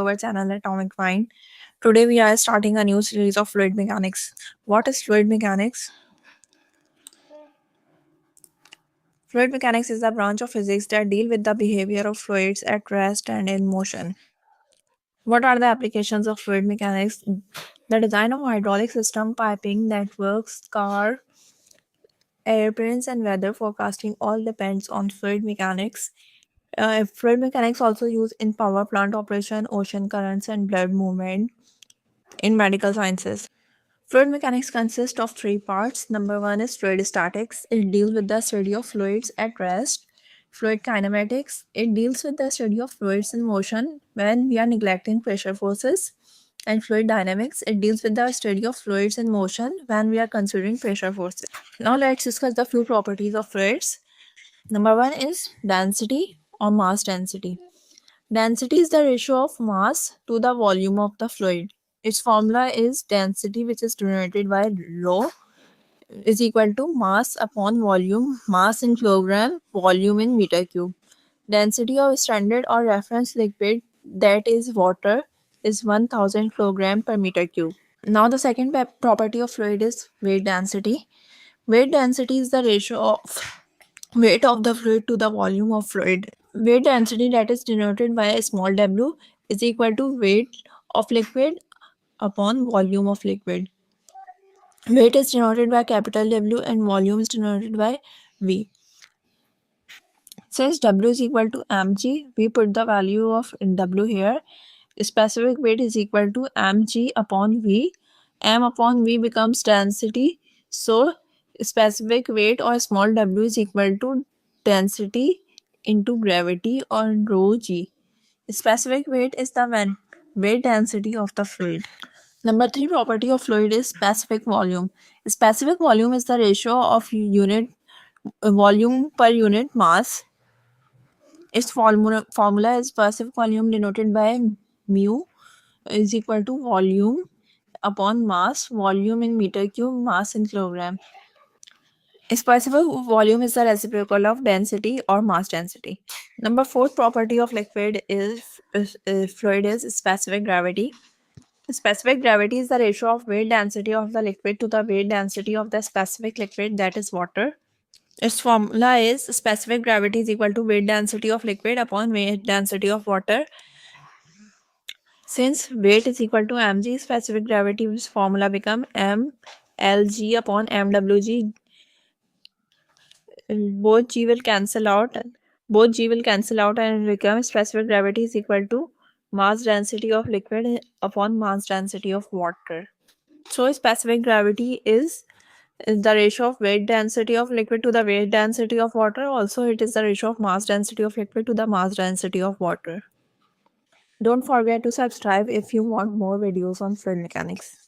our channel Atomic Mind. Today we are starting a new series of fluid mechanics. What is fluid mechanics? Fluid mechanics is the branch of physics that deal with the behavior of fluids at rest and in motion. What are the applications of fluid mechanics? The design of hydraulic system, piping, networks, car, airplanes, and weather forecasting all depends on fluid mechanics. Fluid mechanics also used in power plant operation, ocean currents, and blood movement in medical sciences. Fluid mechanics consists of three parts. Number one is fluid statics. It deals with the study of fluids at rest. Fluid kinematics. It deals with the study of fluids in motion when we are neglecting pressure forces. And fluid dynamics. It deals with the study of fluids in motion when we are considering pressure forces. Now let's discuss the few properties of fluids. Number one is density or mass density. Density is the ratio of mass to the volume of the fluid. Its formula is density, which is denoted by rho, is equal to mass upon volume, mass in kilogram, volume in meter cube. Density of standard or reference liquid, that is water, is 1000 kilogram per meter cube. Now the second property of fluid is weight density. Weight density is the ratio of weight of the fluid to the volume of fluid. Weight density, that is denoted by a small w, is equal to weight of liquid upon volume of liquid. Weight is denoted by capital W and volume is denoted by V. Since W is equal to mg, we put the value of W here. Specific weight is equal to mg upon V. M upon V becomes density. So specific weight or small w is equal to density into gravity or rho g. Specific weight is the weight density of the fluid. Number three property of fluid is specific volume. Specific volume is the ratio of unit volume per unit mass. Its formula is specific volume denoted by mu is equal to volume upon mass, volume in meter cube, mass in kilogram. Specific volume is the reciprocal of density or mass density. Number fourth property of liquid is fluid is specific gravity. Specific gravity is the ratio of weight density of the liquid to the weight density of the specific liquid, that is water. Its formula is specific gravity is equal to weight density of liquid upon weight density of water. Since weight is equal to mg, specific gravity's formula become mlg upon mwg. Both g will cancel out. And become specific gravity is equal to mass density of liquid upon mass density of water. So specific gravity is the ratio of weight density of liquid to the weight density of water. Also, it is the ratio of mass density of liquid to the mass density of water. Don't forget to subscribe if you want more videos on fluid mechanics.